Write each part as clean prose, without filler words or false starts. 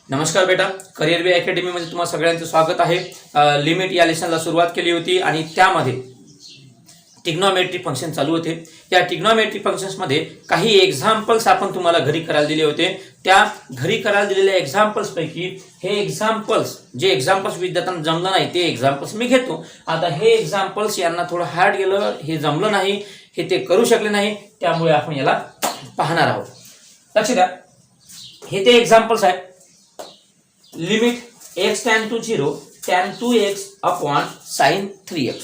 नमस्कार बेटा, करिअर बी अकॅडमीमध्ये तुम्हा सगळ्यांचं स्वागत आहे. लिमिट या लेसनला सुरुवात केली होती आणि त्यामध्ये ट्रिग्नोमेट्रिक फंक्शन चालू होते. त्या ट्रिग्नोमेट्रिक फंक्शन्समध्ये काही एक्झाम्पल्स आपण तुम्हाला घरी करायला दिले होते. त्या घरी करायला दिलेल्या एक्झाम्पल्स पैकी हे एक्झाम्पल्स विद्यार्थ्यांना जमलं नाही ते एक्झाम्पल्स मी घेतो. आता हे एक्झाम्पल्स यांना थोडं हार्ड गेलं, हे जमलं नाही, हे ते करू शकले नाही, त्यामुळे आपण याला पाहणार आहोत. लक्ष द्या, हे ते एक्झाम्पल्स आहेत. Limit x tan to 0 tan 2x upon sin 3x.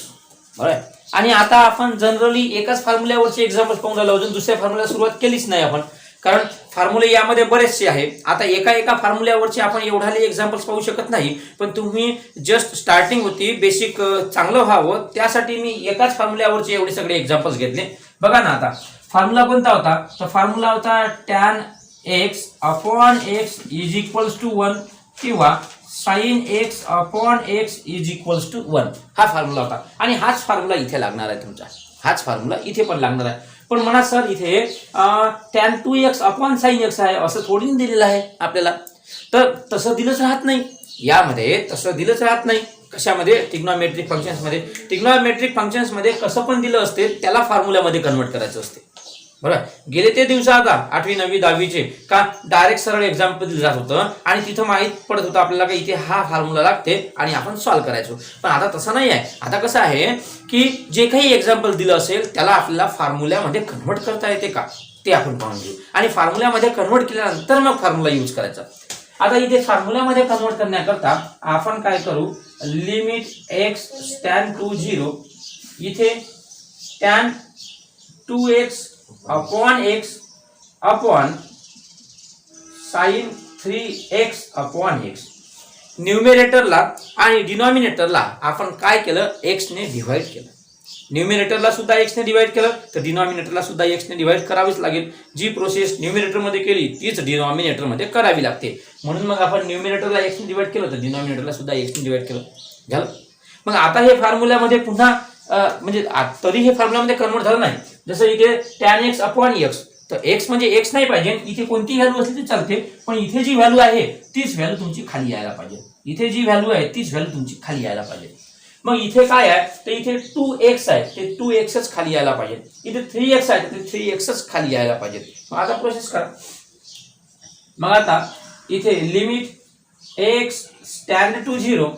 बरोबर. आणि आता आपण जनरली एकाच फॉर्म्युल्यावरचे एक्झाम्पल्स पाहून राहिलो, अजून दुसऱ्या फॉर्म्युला सुरुवात केलीच नाही आपण, कारण फॉर्म्युले यामध्ये बरेचसे आहे. आता एका फॉर्म्युल्यावरचे आपण एवढाले एक्झाम्पल्स पाहू शकत नाही, पण तुम्ही जस्ट स्टार्टिंग होती, बेसिक चांगलं व्हावं त्यासाठी मी एकाच फॉर्म्युल्यावरचे एवढे सगळे एक्झाम्पल्स घेतले. बघा ना, आता फॉर्म्युला कोणता होता? तर फॉर्म्युला होता tan x upon x is equals to 1 किंवा sin x upon x is equals to 1. हा फॉर्म्युला होता आणि हाच फॉर्म्युला इथे लागणार आहे तुमचा. हाच फॉर्म्युला इथे पण लागणार आहे. पण म्हणा सर इथे tan 2x upon sin x आहे असं थोडी दिलेलं आहे आपल्याला. तर तसं दिलंच राहत नाही यामध्ये, तसं दिलंच राहत नाही. कशामध्ये? ट्रिग्नोमेट्रिक फंक्शन्समध्ये. ट्रिग्नोमेट्रिक फंक्शन्समध्ये कसं पण दिलं असते त्याला फॉर्म्युल्यामध्ये कन्वर्ट करायचं असते. बरोबर. गेले ते दिवस आता 8वी 9वी 10वीचे का डायरेक्ट सरळ एक्झाम्पल दिलं जात होतं आणि तिथं माहीत पडत होतं आपल्याला की इथे हा फॉर्म्युला लागते आणि आपण सॉल्व्ह करायचो. पण आता तसं नाही आहे. आता कसं आहे की जे काही एक्झाम्पल दिलं असेल त्याला आपल्याला फॉर्म्युल्यामध्ये कन्वर्ट करता येते का ते आपण पाहून घेऊ आणि फॉर्म्युल्यामध्ये कन्वर्ट केल्यानंतर मग फॉर्म्युला यूज करायचा. आता इथे फॉर्म्युल्यामध्ये कन्वर्ट करण्याकरता आपण काय करू? लिमिट x tan to 0 इथे tan 2x upon x upon sin 3x upon x. न्यूमरेटरला आणि डिनॉमिनेटरला आपण काय केलं? x ने डिवाइड केलं. न्यूमरेटरला सुद्धा x ने डिवाइड केलं तर डिनॉमिनेटरला सुद्धा x ने डिवाइड करावीच लागेल. जी प्रोसेस न्यूमरेटर मध्ये केली तीच डिनॉमिनेटर मध्ये करावी लागते. म्हणून मग आपण न्यूमरेटरला x ने डिवाइड केलं तर डिनॉमिनेटरला सुद्धा x ने डिवाइड केलं. झालं. मग आता हे फॉर्म्युल्यामध्ये पुन्हा म्हणजे तरी हे फॉर्म्युल्यामध्ये कन्वर्ट झालं नाही. जसं इथे tan x अपॉन x, तर x म्हणजे x नाही पाहिजे, इथे कोणती व्हॅल्यू असली ती चालते, पण इथे जी व्हॅल्यू आहे तीच व्हॅल्यू तुमची खाली यायला पाहिजे. इथे जी व्हॅल्यू आहे तीच व्हॅल्यू तुमची खाली यायला पाहिजे. मग इथे काय आहे? तर इथे 2x आहे, ते 2xच खाली यायला पाहिजे. इथे 3x आहे, ते 3xच खाली यायला पाहिजे. मग आता प्रोसेस करा. मग आता इथे लिमिट x tan to 0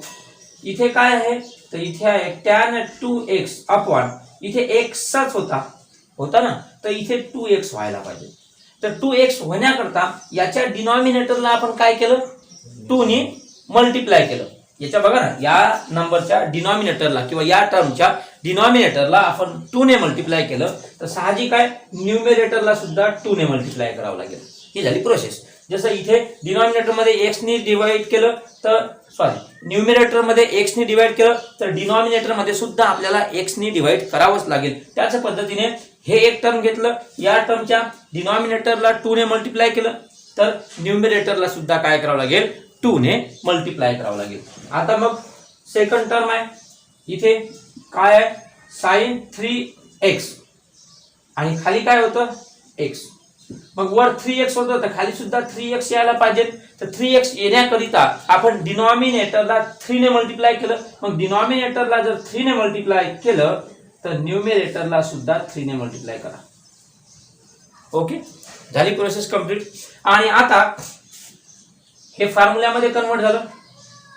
इथे काय आहे? तर इथे आहे tan 2x अपॉन इथे xच होता ना, तर इथे 2x व्हायला पाहिजे. तर 2x होण्याकरता याच्या डिनॉमिनेटरला आपण काय केलं? 2 ने मल्टिप्लाय केलं. याच्या बघा ना, या नंबरच्या डिनॉमिनेटरला किंवा या टर्मच्या डिनॉमिनेटरला आपण 2 ने मल्टिप्लाय केलं तर साहजिक आहे न्यूमरेटरला सुद्धा 2 ने मल्टिप्लाय करावं लागेल. ही झाली प्रोसेस. जसं इथे डिनॉमिनेटर मध्ये x ने डिवाइड केलं तर न्यूमरेटर मध्ये x ने डिवाइड केलं तर डिनॉमिनेटर मध्ये सुद्धा आपल्याला x ने डिवाइड करावंच लागेल. त्याच पद्धतीने हे एक टर्म घेतलं, या टर्मच्या डिनॉमिनेटरला 2 ने मल्टिप्लाय केलं तर न्यूमरेटरला सुद्धा काय करावं लागेल? 2 ने मल्टिप्लाय करावं लागेल. आता मग सेकंड टर्म आहे, इथे काय आहे? sin 3x आणि खाली काय होतं? x. मग वर 3x होतं तर खाली सुद्धा 3x यायला पाहिजे. तर 3x येण्याकरिता आपण डिनॉमिनेटरला 3 ने मल्टिप्लाय केलं. मग डिनॉमिनेटरला जर 3 ने मल्टिप्लाय केलं तर न्यूमरेटरला सुद्धा 3 ने मल्टिप्लाय करा. ओके, झाली प्रोसेस कंप्लीट. आणि आता हे फॉर्म्युल्यामध्ये कन्वर्ट झालं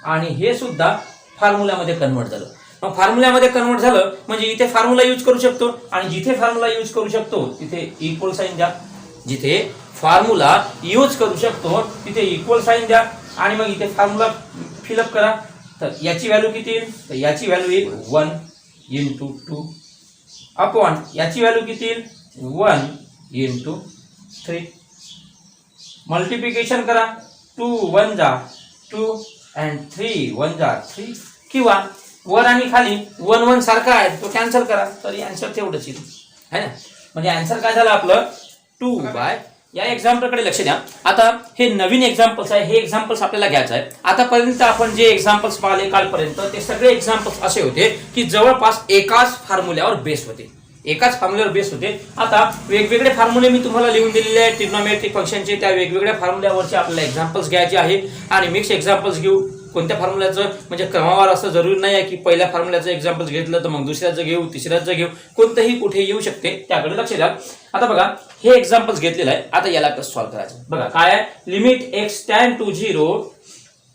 आणि हे सुद्धा फॉर्म्युल्यामध्ये कन्वर्ट झालं. मग फॉर्म्युल्यामध्ये कन्वर्ट झालं म्हणजे इथे फॉर्म्युला यूज करू शकतो आणि जिथे फॉर्म्युला यूज करू शकतो तिथे इक्वल साइन द्या. जिथे फॉर्म्युला यूज करू शकतो तिथे इक्वल साइन द्या आणि मग इथे फॉर्म्युला फिलअप करा. तर याची व्हॅल्यू किती येईल? तर याची व्हॅल्यू येईल 1 into 2 अपॉन याची व्हॅल्यू किती येईल? 1 into 3. मल्टिप्लिकेशन करा. 2 1 जा 2 and 3 1 जा 3 किंवा वर आणि खाली 1 1 सारखा आहे तो कॅन्सल करा तरी आन्सर तेवढंच येईल है ना. म्हणजे आन्सर काय झालं आपलं? 2 बाय. या एक्झाम्पलकडे लक्ष द्या. आता हे नवीन एक्झाम्पल्स आहे, हे एक्झाम्पल्स आपल्याला घ्यायचं आहे. आतापर्यंत आपण जे एक्झाम्पल्स पाहिले कालपर्यंत ते सगळे एक्झाम्पल्स असे होते की जवळपास एकाच फॉर्म्युल्यावर बेस होते. एकाच फॉर्म्युल्यावर बेस होते. आता वेगवेगळे फॉर्म्युले मी तुम्हाला लिहून दिलेले आहेत ट्रिग्नोमेट्रिक फंक्शनचे. त्या वेगवेगळ्या फॉर्म्युल्यावरचे आपल्याला एक्झाम्पल्स घ्यायचे आहे आणि मिक्स एक्झाम्पल्स घेऊ. कोणत्या फॉर्म्युल्याचं म्हणजे क्रमावर असं जरुरी नाही आहे की पहिल्या फॉर्म्युल्याचं एक्झाम्पल्स घेतलं तर मग दुसऱ्याचं घेऊ, तिसऱ्याचं घेऊ, कोणतंही कुठे येऊ शकते, त्याकडे लक्ष द्या. आता बघा हे एक्झाम्पल्स घेतलेलं आहे. आता याला कसं सॉल्व्ह करायचं बघा. काय आहे, limit x tan to 0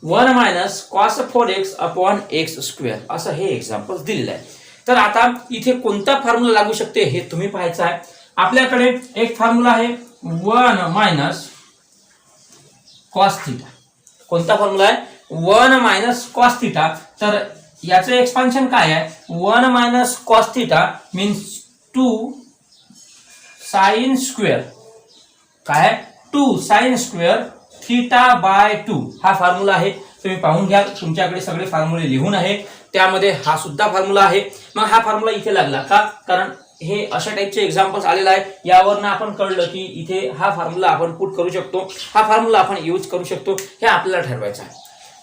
1 minus cos 4x upon x square असं हे एक्झाम्पल्स दिलेलं आहे. तर आता इथे कोणता फॉर्म्युला लागू शकते हे तुम्ही पाहायचं आहे. आपल्याकडे एक फॉर्म्युला आहे 1 minus cos theta. कोणता फॉर्म्युला आहे 1 minus cos theta. तर याचं एक्सपान्शन काय आहे 1 minus cos theta means 2 sin square. काय 2 sin square theta by 2 हा फॉर्म्युला आहे. तुम्ही पाहून घ्या, तुमच्याकडे सगळे फॉर्म्युले लिहून आहे, त्यामध्ये हा सुद्धा फॉर्म्युला आहे. मग हा फॉर्म्युला इथे लागला का, कारण हे अशा टाइपचे एक्झाम्पल्स आलेला आहे. यावरनं आपण कळलं की इथे हा फॉर्म्युला आपण पुट करू शकतो, हा फॉर्म्युला आपण यूज करू शकतो, हे आपल्याला ठरवायचं आहे.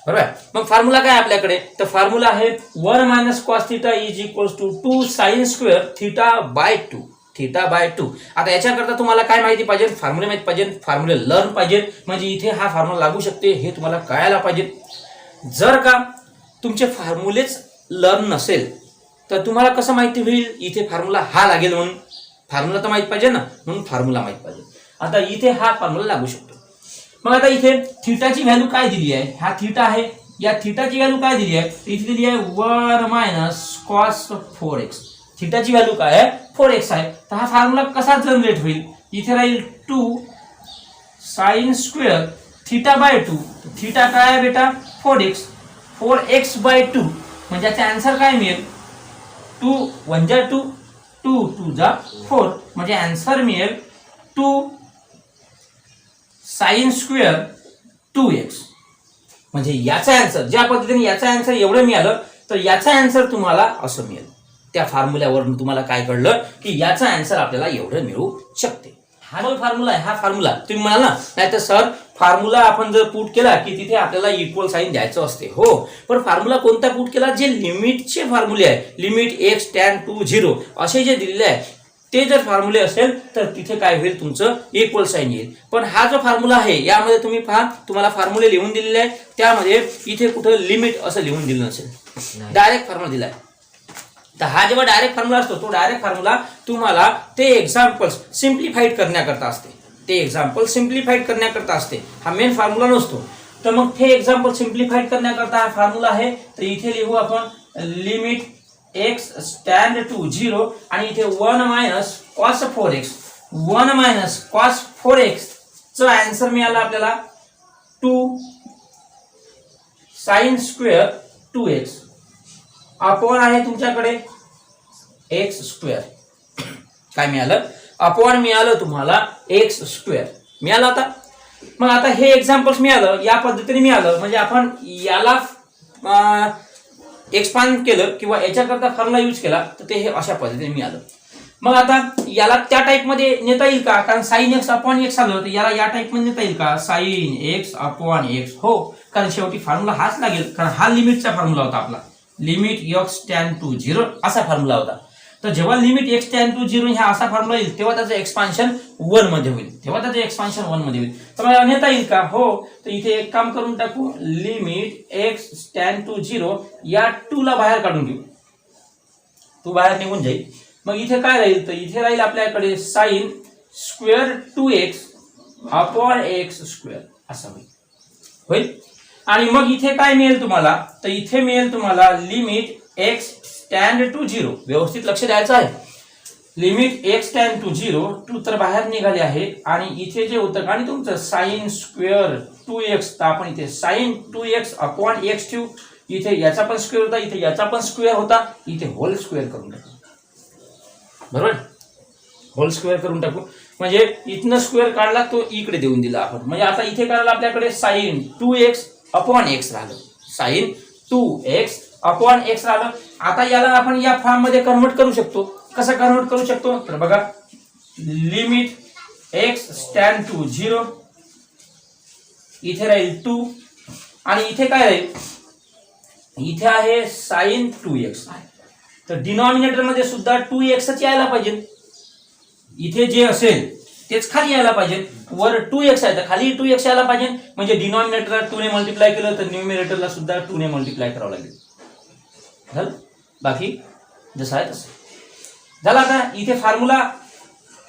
बरोबर. मग फॉर्म्युला काय आपल्याकडे, तर फॉर्म्युला आहे 1 minus cos theta is equals to 2 sin square theta by 2. Theta by 2. आता याच्याकरता तुम्हाला काय माहिती पाहिजे, फॉर्म्युले माहिती पाहिजे, फॉर्म्युले लर्न पाहिजे. म्हणजे इथे हा फॉर्म्युला लागू शकते हे तुम्हाला कळायला पाहिजे. जर का तुमचे फॉर्म्युलेच लर्न नसेल तर तुम्हाला कसं माहिती होईल इथे फॉर्म्युला हा लागेल म्हणून. फॉर्म्युला तर माहित पाहिजे ना, म्हणून फॉर्म्युला माहित पाहिजे. आता इथे हा फॉर्म्युला लागू शकतो. मग आता इथे थीटाची व्हॅल्यू काय दिली आहे, हा थीटा आहे, या थीटाची व्हॅल्यू काय दिली आहे, इथे दिली आहे 1 minus cos 4x. थीटाची व्हॅल्यू काय आहे 4x आहे. तर हा फॉर्म्युला कसा जनरेट होईल, इथे राहील 2 sin square theta by 2. Theta काय आहे बेटा 4x, 4x बाय 2 म्हणजे याचा आन्सर काय मिळेल 2 1 जा 2, 2 2 जा 4 म्हणजे आन्सर मिळेल 2 sin square 2x. म्हणजे याचा आन्सर ज्या पद्धतीने याचा आन्सर एवढं मिळालं तर याचा आन्सर तुम्हाला असं मिळेल. त्या फॉर्म्युल्यावरून तुम्हाला काय कळलं की याचा आन्सर आपल्याला एवढं मिळू शकते. हा जो फॉर्म्युला आहे, हा फॉर्म्युला तुम्ही म्हणाल ना, नाही तर सर फॉर्म्युला आपण जर पुट केला की तिथे आपल्याला इक्वल साइन द्यायचं असते. हो, पण फॉर्म्युला कोणता पुट केला, जे लिमिटचे फॉर्म्युले आहे, लिमिट x tan to 0 असे जे दिलेले आहे ते जर फॉर्म्युले असेल तर तिथे काय होईल तुमचं इक्वल साइन येईल. पण हा जो फॉर्म्युला आहे यामध्ये तुम्ही पहा, तुम्हाला फॉर्म्युले लिहून दिलेले आहे, त्यामध्ये इथे कुठं लिमिट असं लिहून दिलं नसेल, डायरेक्ट फॉर्म्युला दिलाय. तर हा जेव्हा डायरेक्ट फॉर्म्युला असतो तो डायरेक्ट फॉर्म्युला तुम्हाला ते एक्झाम्पल्स सिम्प्लिफाईड करण्याकरता असते, ते एक्झाम्पल सिम्प्लिफाईड करण्याकरता असते, हा मेन फॉर्म्युला नसतो. तर मग ते एक्झाम्पल सिम्प्लिफाईड करण्याकरता हा फॉर्म्युला आहे. तर इथे लिहू आपण लिमिट x stand to 0 आणि इथे 1 minus cos 4x, 1 minus cos 4x चा आन्सर मिळाला आपल्याला 2 sin square 2x अपॉन आहे तुमच्याकडे x स्क्वेअर. काय मिळालं, अपॉन मिळालं तुम्हाला x स्क्वेअर मिळालं. आता मग आता हे एक्झाम्पल्स मिळालं, या पद्धतीने मिळालं, म्हणजे आपण याला एक्सपांड केलं किंवा याच्याकरता फॉर्म्युला यूज केला तर ते हे अशा पद्धतीने मिळालं. मग आता याला त्या टाइप मध्ये नेता येईल का, कारण साइन एक्स अपॉन एक्स आलं तर याला या टाइप मध्ये नेता येईल का, साइन एक्स अपॉन एक्स. हो, कारण शेवटी फॉर्म्युला हाच लागेल, कारण हा लिमिटचा फॉर्म्युला होता आपला, लिमिट x tan to 0 असा फॉर्म्युला होता. तर जेव्हा लिमिट x tan to 0 हा असा फॉर्म्युला येईल तेव्हा त्याचं एक्सपान्शन 1 मध्ये होईल, तेव्हा त्याचं एक्सपान्शन 1 मध्ये होईल. तर नेता येईल का, हो. तर इथे एक काम करून टाकू, लिमिट x tan to 0 या 2 ला बाहेर काढून घेऊ, तू बाहेर निघून जाईल. मग इथे काय राहील, तर इथे राहील आपल्याकडे sine square 2x upon x square असं होईल. आणि मग इथे काय मिळेल तुम्हाला, तर इथे मिळेल तुम्हाला लिमिट x stand to 0. व्यवस्थित लक्ष द्यायचं आहे, लिमिट x stand to 0, 2 तर बाहेर निघाले आहे आणि इथे जे होतं आणि तुमचं साइन स्क्वेअर 2x, तर आपण इथे साइन 2x अपॉन x ठेवू. इथे याचा पण स्क्वेअर होता, इथे याचा पण स्क्वेअर होता, इथे होल स्क्वेअर करून टाकू. बरोबर, होल स्क्वेअर करून टाकू. म्हणजे इथनं स्क्वेअर काढला तो इकडे देऊन दिला आपण. म्हणजे आता इथे करायला आपल्याकडे साइन 2x अपॉन x राहिलं, साइन 2x अपॉन x राहिलं. आता याला आपण या फॉर्म मध्ये कन्वर्ट करू शकतो. कसं कन्वर्ट करू शकतो, तर बघा लिमिट x stand to 0, इथे राहील 2 आणि इथे काय राहील, इथे आहे साइन 2x तर डिनॉमिनेटर मध्ये सुद्धा 2x यायला पाहिजे. इथे जे असेल तेच खाली यायला पाहिजे. वर 2x आहे तर खाली 2x यायला पाहिजे. म्हणजे डिनॉमिनेटरला 2 ने मल्टिप्लाय केलं तर न्यूमिनेटरला सुद्धा 2 ने मल्टिप्लाय करावं लागेल. झालं. बाकी जसं आहे तसं झालं. आता इथे फॉर्म्युला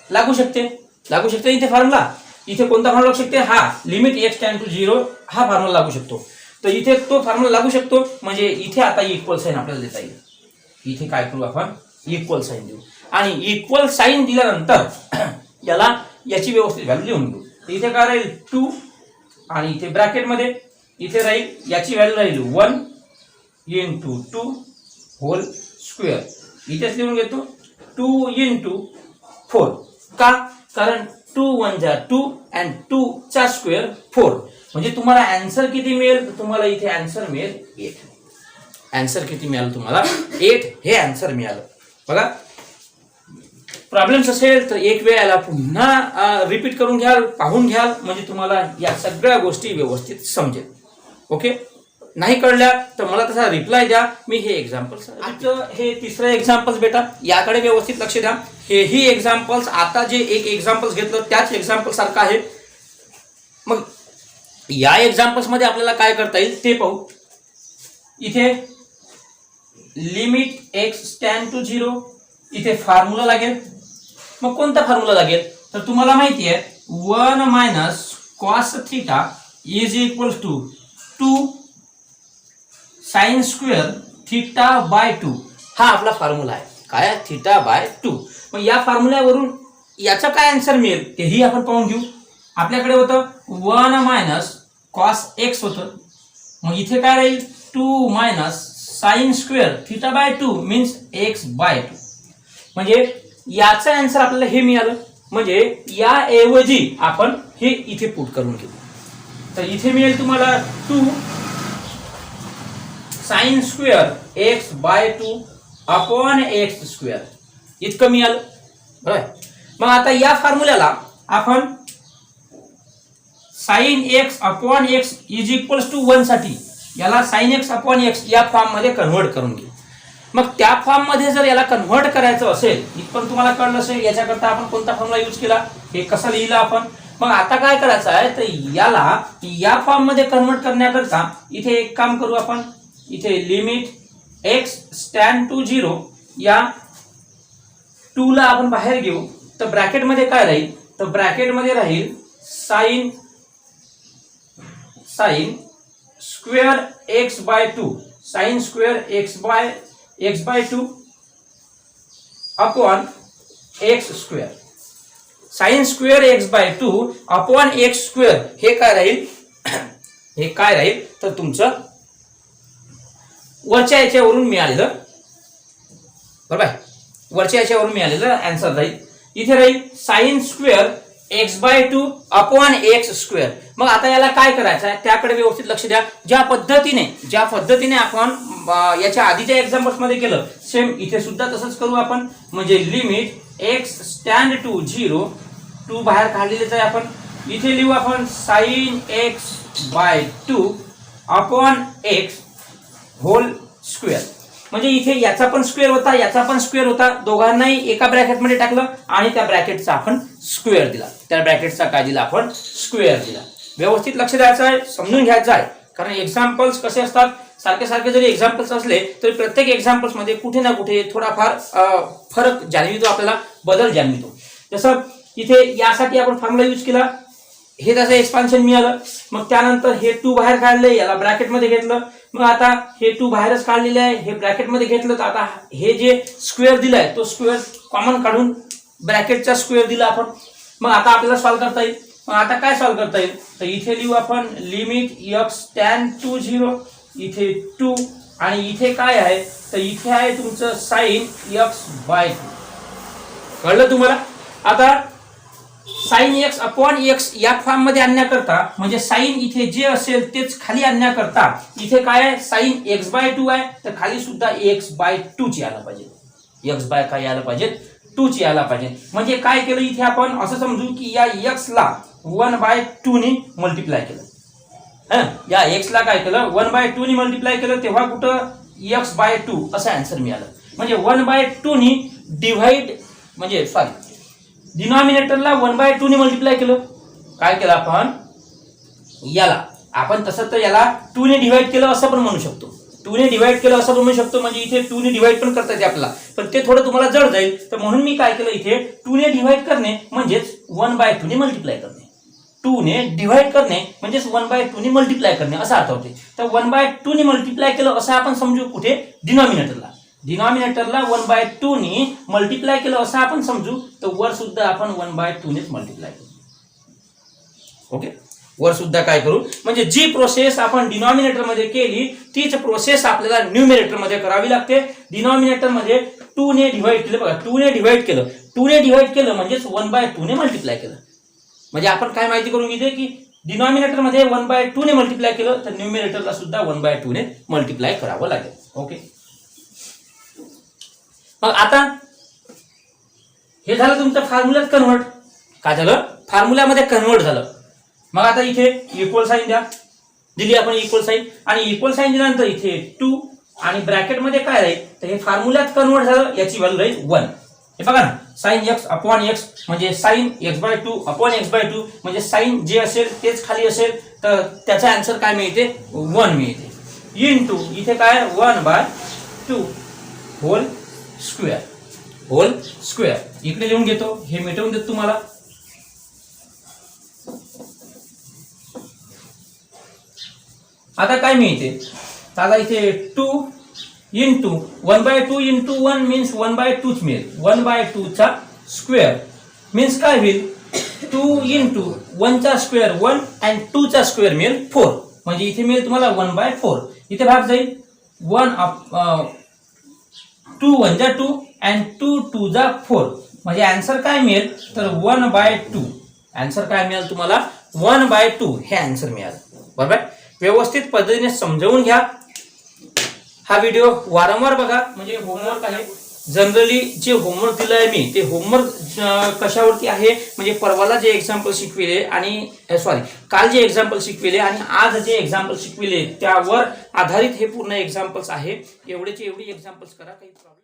लागू शकते इथे फॉर्म्युला. इथे कोणता फॉर्म्युला लागू शकते? हा लिमिट x टेंड टू 0 हा फॉर्म्युला लागू शकतो. तर इथे तो फॉर्म्युला लागू शकतो. म्हणजे इथे आता इक्वल साइन आपल्याला देता येईल. इथे काय करू आपण? इक्वल साइन देऊ. आणि इक्वल साइन दिल्यानंतर याला याची व्यवस्थित व्हॅल्यू लिहून घेऊ. इथे काय राहील? 2 आणि इथे ब्रॅकेटमध्ये इथे राहील याची व्हॅल्यू राहील 1 into 2 होल स्क्वेअर. इथेच लिहून घेतो 2 into 4. का? कारण 2 1 जा 2 and 2 चा स्क्वेअर 4. म्हणजे तुम्हाला आन्सर किती मिळेल? तुम्हाला इथे आन्सर मिळेल 8. आन्सर किती मिळालं तुम्हाला? 8 हे आन्सर मिळालं. बघा प्रॉब्लेम्स असेल तर एक वेळ याला पुन्हा रिपीट करून घ्याल, पाहून घ्याल, म्हणजे तुम्हाला या सगळ्या गोष्टी व्यवस्थित समजेल. ओके. नाही कळल्या तर मला तसा रिप्लाय द्या. मी हे एक्झाम्पल्स हे तिसरं एक्झाम्पल्स बेटा याकडे व्यवस्थित लक्ष द्या. ही एक्झाम्पल्स आता जे एक एक्झाम्पल्स घेतलं त्याच एक्झाम्पल सारखं आहे. मग या एक्झाम्पल्स मध्ये आपल्याला काय करता येईल ते पाहू. इथे लिमिट x टेंड टू 0 इथे फॉर्म्युला लागेल. मग कोणता फॉर्म्युला लागेल? तर तुम्हाला माहिती आहे 1 minus cos theta is equal to 2 sine square theta by 2 हा आपला फॉर्म्युला आहे. काय? Theta by 2. मग या फॉर्म्युल्यावरून याचा काय आन्सर मिळेल तेही आपण पाहून घेऊ. आपल्याकडे होतं 1 मायनस कॉस एक्स होतं. मग इथे काय राहील? 2 minus sine square theta by 2 means X by 2. म्हणजे याचा आन्सर आपल्याला हे मिळालं. म्हणजे या ऐवजी आपण हे इथे पुट करून घेऊ. तर इथे मिळेल तुम्हाला 2 sine square x by 2 upon x square इतकं मिळालं. बरोबर. मग आता या फॉर्म्युल्याला आपण sine x upon x is equal to 1 साठी याला साइन एक्स अपॉन एक्स या फॉर्म मध्ये कन्व्हर्ट करून घेऊ. मग त्या फॉर्म मध्ये जर याला कन्व्हर्ट करायचं असेल इथपर्यंत तुम्हाला कळलं असेल याच्याकरता आपण कोणता फॉर्म्युला यूज केला, हे कसं लिहिलं आपण. मग आता काय करायचं आहे तर याला या फॉर्म मध्ये कन्व्हर्ट करण्याकरता इथे एक काम करू आपण. इथे लिमिट x टेंड टू 0 या 2 ला आपण बाहेर घेऊ. तर ब्रॅकेट मध्ये काय राहील? तर ब्रॅकेट मध्ये राहील sine square x by 2 sine square x by 2 upon x square. Sine square x by 2 upon x square हे काय राहील? हे काय राहील तर तुमचं वरच्या याच्यावरून मिळालेलं. बरोबर. वरच्या याच्यावरून मिळालेलं आन्सर राहील. इथे राहील sine square x by 2 upon x square. मग आता याला काय करायचं आहे त्याकडे व्यवस्थित लक्ष द्या. ज्या पद्धतीने आपण याच्या आधीच्या एक्झाम्पल्स मध्ये केलं सेम इथे सुद्धा तसंच करू आपण. म्हणजे लिमिट एक्स टेंड टू 0 2 बाहेर काढलेलेच आहे आपण. इथे लिहू आपण sine x by 2 upon x whole square. म्हणजे इथे याचा पण स्क्वेअर होता याचा पण स्क्वेअर होता. दोघांनाही एका ब्रॅकेटमध्ये टाकलं आणि त्या ब्रॅकेटचा आपण स्क्वेअर दिला. त्या ब्रॅकेटचा काय दिला आपण? स्क्वेअर दिला. व्यवस्थित लक्ष द्यायचं आहे, समजून घ्यायचं आहे. कारण एक्झाम्पल्स कसे असतात सारखे जरी एक्झाम्पल्स असले तरी प्रत्येक एक्झाम्पल्स मध्ये कुठे ना कुठे थोडाफार फरक जाणवितो, आपल्याला बदल जाणवितो. जसं इथे यासाठी आपण फॉर्म्युला यूज केला, हे त्याचं एक्सपान्शन मिळालं. मग त्यानंतर हे 2 बाहेर काढले, याला ब्रॅकेटमध्ये घेतलं. मग आता हे 2 बाहेरच काढलेले आहे, हे ब्रॅकेटमध्ये घेतलं. तर आता हे जे स्क्वेअर दिलाय तो स्क्वेअर कॉमन काढून ब्रॅकेटचा स्क्वेअर दिला आपण. मग आता आपल्याला सॉल्व्ह करता येईल. मग आता काय सॉल्व्ह करता येईल तर इथे लिहू आपण लिमिट x टेंड टू 0 इथे 2 आणि इथे काय आहे तर इथे आहे तुमचं साइन x बाय 2. कळलं तुम्हाला? आता साइन एक्स अपॉन एक्स या फॉर्म मध्ये आणण्याकरता म्हणजे साइन इथे जे असेल तेच खाली आणण्याकरता इथे काय आहे साइन एक्स बाय 2 आहे तर खाली सुद्धा एक्स बाय 2 ची यायला पाहिजे. एक्स बाय काय यायला पाहिजे? 2 ची यायला पाहिजे. म्हणजे काय केलं इथे आपण असं समजू की या एक्स ला 1/2 ने मल्टिप्लाय केलं. या एक्स ला काय केलं 1/2 ने मल्टिप्लाय केलं तेव्हा कुठं x बाय 2 असं आन्सर मिळालं. म्हणजे 1/2 नी डिव्हाइड म्हणजे सॉरी डिनॉमिनेटरला 1/2 नी मल्टिप्लाय केलं. काय केलं आपण याला आपण तसं तर याला 2 ने डिवाइड केलं असं पण म्हणू शकतो. 2 ने डिवाइड केलं असं म्हणू शकतो म्हणजे इथे 2 ने डिवाइड पण करता येते आपल्याला, पण ते थोडं तुम्हाला जड जाईल. तर म्हणून मी काय केलं इथे 2 ने डिवाइड करणे म्हणजेच 1/2 ने मल्टिप्लाय करणे. 2 ने डिवाइड करणे म्हणजेच 1/2 ने मल्टिप्लाय करणे असा अर्थ होते. तर 1/2 ने मल्टिप्लाय केलं असं आपण समजू कुठे डिनॉमिनेटरला. डिनॉमिनेटरला 1/2 ने मल्टिप्लाय केलं असं आपण समजू. तर वर सुद्धा आपण 1/2 नेच मल्टिप्लाय करू. ओके, वर सुद्धा काय करू म्हणजे जी प्रोसेस आपण डिनॉमिनेटर मध्ये केली तीच प्रोसेस आपल्याला न्यूमरेटर मध्ये करावी लागते. डिनॉमिनेटर मध्ये 2 ने डिवाइड केलं बघा, 2 ने डिवाइड केलं, 2 ने डिवाइड केलं म्हणजेच 1/2 ने मल्टिप्लाय केलं. म्हणजे आपण काय माहिती करून घेतोय की डिनॉमिनेटर मध्ये 1/2 ने मल्टिप्लाय केलं तर न्यूमरेटरला सुद्धा 1/2 ने मल्टिप्लाय करावं लागेल. ओके, मग आता हे झालं तुमचं फॉर्म्युल्यात कन्वर्ट. काय झालं फॉर्म्युल्यामध्ये कन्वर्ट झालं. मग आता इथे इक्वल साइन द्या, दिली आपण इक्वल साइन आणि इक्वल साइन दिल्यानंतर इथे 2 आणि ब्रॅकेट मध्ये काय राहील तर हे फॉर्म्युल्यात कन्वर्ट झालं, याची व्हॅल्यू राहील 1. हे बघा ना sin x अपॉन x म्हणजे sin x/2 अपॉन x/2 म्हणजे sin जे असेल तेच खाली असेल तर त्याचा आन्सर काय मिळते 1 मिळते. इनटू इथे काय 1/2 होल स्क्वेअर इकडे लिहून घेतो, हे मिटवून देतो तुम्हाला. आता काय मिळते तर आता इथे 2 इंटू 1/2 इंटू 1 मीन्स 1/2 मिळेल. 1/2 चा स्क्वेअर मीन्स काय होईल 2 इंटू 1 चा स्क्वेअर 1 अँड 2 चा स्क्वेअर मिळेल 4. म्हणजे इथे मिळेल तुम्हाला 1/4. इथे भाग जाईल 2 1 जा 2 अँड 2 2 जा 4. म्हणजे आन्सर काय मिळेल तर 1/2. आन्सर काय मिळेल तुम्हाला 1/2 हे आन्सर मिळालं. बरोबर, व्यवस्थित पद्धतीने समजावून घ्या. हा व्हिडिओ वारंवार बघा म्हणजे होमवर्क आहे. जनरली जे होमवर्क दिलं आहे मी ते होमवर्क कशावरती आहे म्हणजे परवाला जे एक्झाम्पल शिकविले आणि काल जे एक्झाम्पल शिकविले आणि आज जे एक्झाम्पल शिकविले त्यावर आधारित हे पूर्ण एक्झाम्पल्स आहे. एवढेचे एवढी एक्झाम्पल्स करा, काही प्रॉब्लेम